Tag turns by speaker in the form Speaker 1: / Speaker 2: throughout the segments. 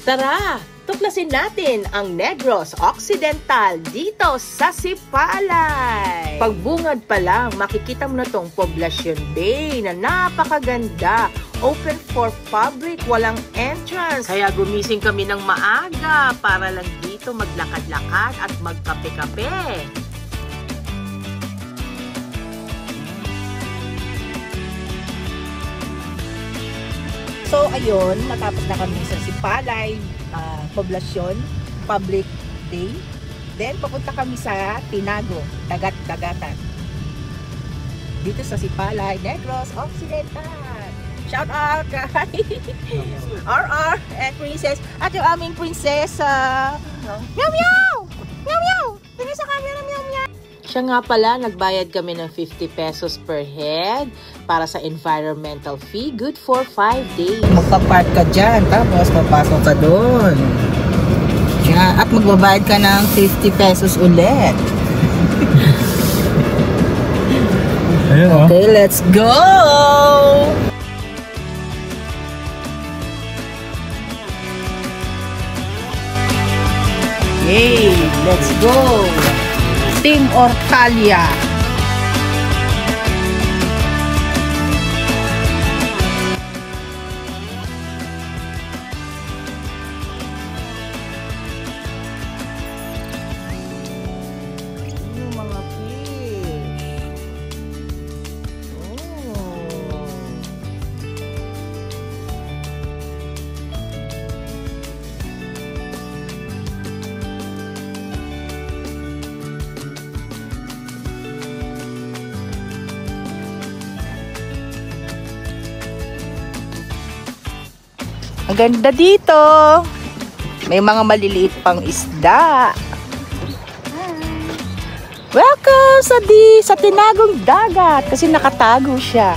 Speaker 1: Tara, tuklasin natin ang Negros Occidental dito sa Sipalay. Pagbungad pa lang, makikita mo na tong Poblacion Bay na napakaganda. Open for public, walang entrance. Kaya gumising kami ng maaga para lang dito maglakad-lakad at magkape-kape. So ayun, natapos na kami sa Sipalay Poblacion Public Day. Then papunta kami sa Tinago, Dagat-Dagatan. Dito sa Sipalay, Negros Occidental. Shout out guys! RR and Princess. At yung aming prinsesa. Meow meow! Meow meow! Tingin sa camera, meow meow! Siya nga pala, nagbayad kami ng 50 pesos per head para sa environmental fee. Good for 5 days.
Speaker 2: Magpa-park ka dyan, tapos papasok ka doon. Yeah, at magbabayad ka ng 50 pesos ulit. Okay, let's go! Yay! Let's go! Team Orcalia. Yung mga fish. Ang ganda dito. May mga maliliit pang isda. Welcome sa Tinagong Dagat kasi nakatago siya.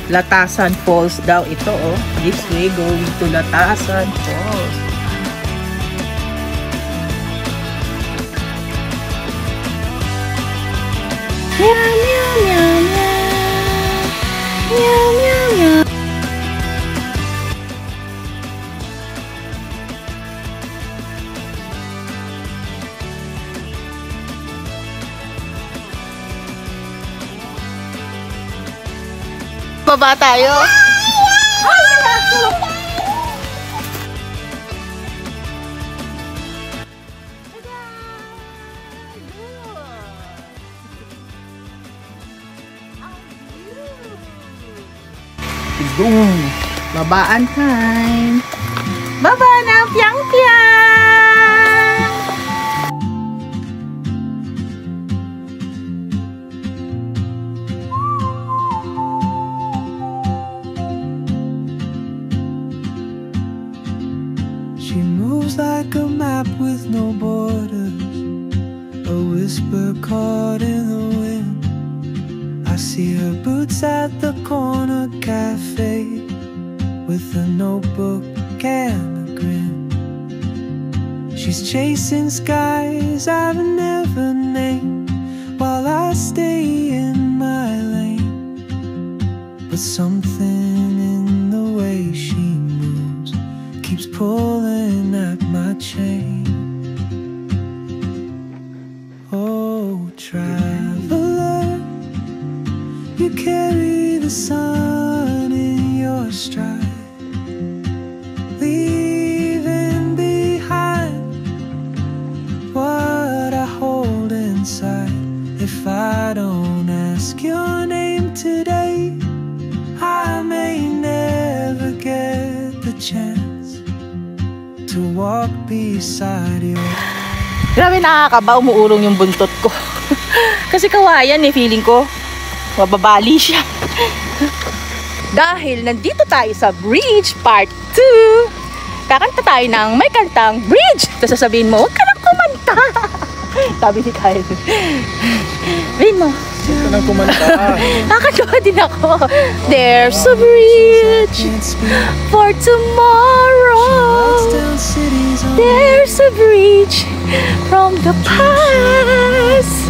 Speaker 2: Latasan Falls daw ito, oh. This way going to Latasan Falls. Meow meow meow meow. Meow meow meow. Baba tayo. Boom. Babaan time. Baba na, piang-piang.
Speaker 3: She moves like a map with no borders, a whisper caught in the wind. I see her boots at the corner cafe with a notebook and a grin. She's chasing skies I've never named while I stay in my lane. But something in the way she moves keeps pulling at my chain. Oh, traveler, you carry the sun in your stride, leaving behind what I hold inside. If I don't ask your name today, I may never get the chance to walk beside you.
Speaker 2: Grabe, nakakaba, umuurong yung buntot ko. Kasi kawayan eh, feeling ko mababali siya. Dahil nandito tayo sa Bridge Part 2. Kakanta tayo ng may kantang Bridge. Tapos sasabihin mo, huwag ka nang kumanta. Sabi ni Kyle. Sabihin mo.
Speaker 4: Huwag ka nang kumanta.
Speaker 2: Nakakatawa din ako. There's a bridge for tomorrow. There's a bridge from the past.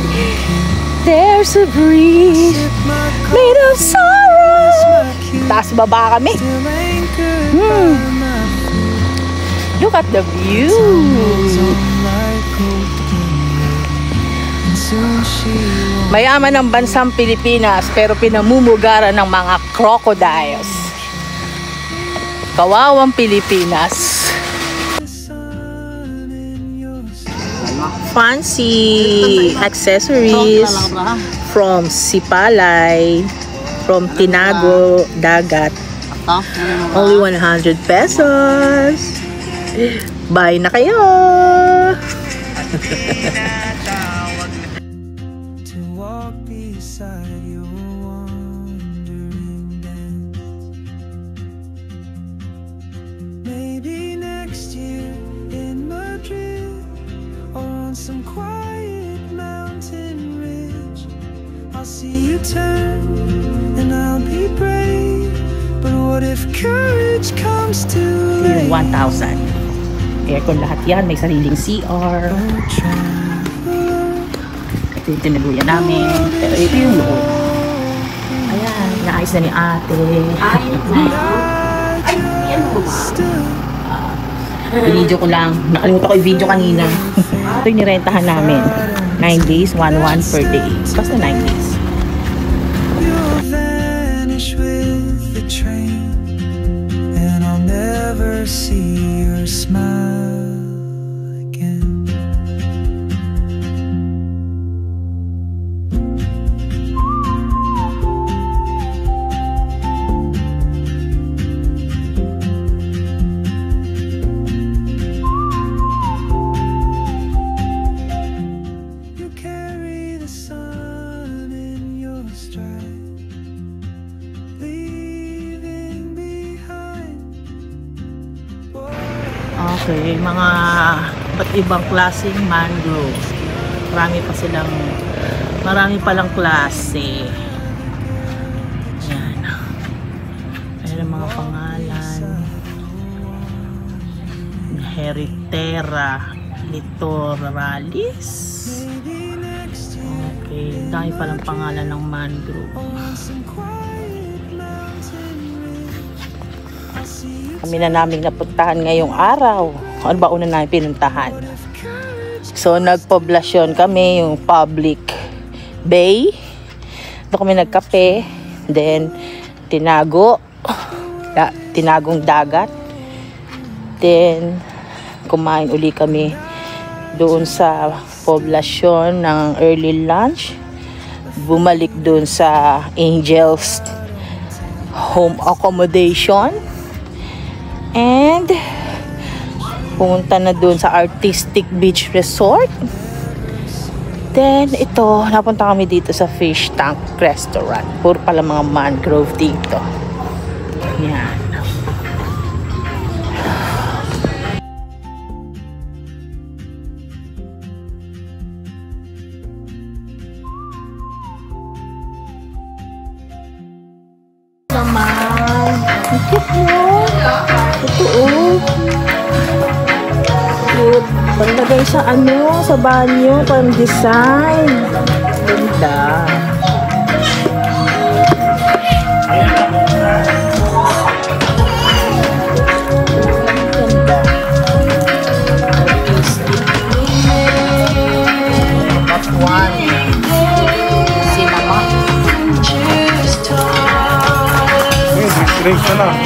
Speaker 2: There's a bridge made of sorrow. Taas baba kami. Look at the view. Mayaman ang bansang Pilipinas pero pinamumugaran ng mga crocodiles. Kawawang Pilipinas. Fancy accessories from Sipalay, from Tinago, Dagat. Only 100 pesos. Buy na kayo!
Speaker 3: To walk beside your wandering dance. Maybe next year in Madrid, or on some quiet mountain ridge, I'll see you turn and I'll be brave. But what if courage comes too late?
Speaker 2: 1,000. Aircon lahat yan. May sariling CR. Ito yung tinaluyan namin. Pero ito yung loob. Ayan. Naayos na ni ate. Video ko lang. Nakalimutan ko yung video kanina. Ito yung nirentahan namin. 9 days, 1 per day. Basta 9 days.
Speaker 3: You'll vanish with the train, and I'll never see your smile again. You carry the sun in your stride, leaving behind.
Speaker 2: Okay, mga ba't ibang klaseng mangrove. Marami palang klase. Ayan. Ayan ang mga pangalan. Heritera litoralis. Okay, dahil palang pangalan ng mangrove. Kami na namin napuntahan ngayong araw. Ano ba una namin pinuntahan? So, nagpoblasyon kami, yung public bay. Doon kami nagkape. Then, tinagong dagat. Then, kumain uli kami doon sa poblasyon ng early lunch. Bumalik doon sa Angels Home Accommodation. And pumunta na dun sa Artistic Beach Resort. Then ito, napunta kami dito sa Fish Tank Restaurant. Puro pala mga mangrove dito. Yan. Naman. Ang cute mo. Ito cute. Panlagay sa sa banyo, pang design. Ganda. Ganda. That one. Cinema.
Speaker 4: Drink na lang.